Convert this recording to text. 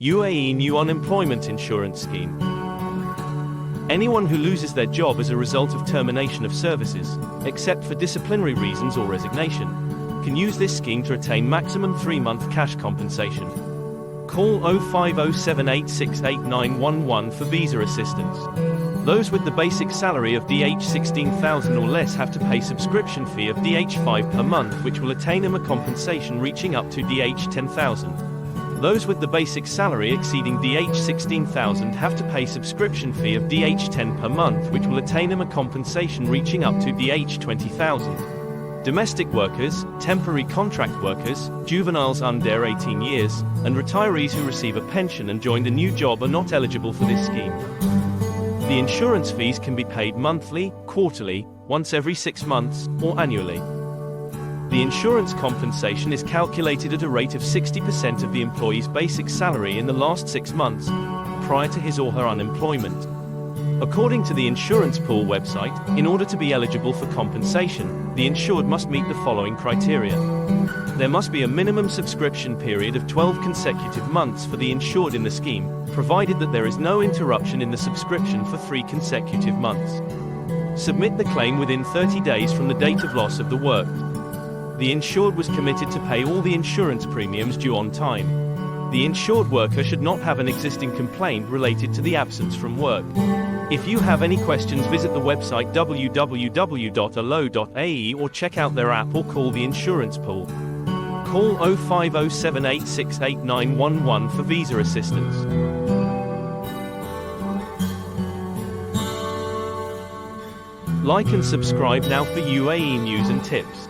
UAE New Unemployment Insurance Scheme. Anyone who loses their job as a result of termination of services, except for disciplinary reasons or resignation, can use this scheme to attain maximum 3-month cash compensation. Call 05078688911 for visa assistance. Those with the basic salary of DH16,000 or less have to pay subscription fee of DH5 per month, which will attain them a compensation reaching up to DH10,000. Those with the basic salary exceeding DH16,000 have to pay subscription fee of DH10 per month, which will attain them a compensation reaching up to DH20,000. Domestic workers, temporary contract workers, juveniles under 18 years, and retirees who receive a pension and joined a new job are not eligible for this scheme. The insurance fees can be paid monthly, quarterly, once every 6 months, or annually. The insurance compensation is calculated at a rate of 60% of the employee's basic salary in the last 6 months, prior to his or her unemployment. According to the insurance pool website, in order to be eligible for compensation, the insured must meet the following criteria. There must be a minimum subscription period of 12 consecutive months for the insured in the scheme, provided that there is no interruption in the subscription for 3 consecutive months. Submit the claim within 30 days from the date of loss of the work. The insured was committed to pay all the insurance premiums due on time. The insured worker should not have an existing complaint related to the absence from work. If you have any questions, visit the website www.alo.ae or check out their app or call the insurance pool. Call 05078688911 for visa assistance. Like and subscribe now for UAE news and tips.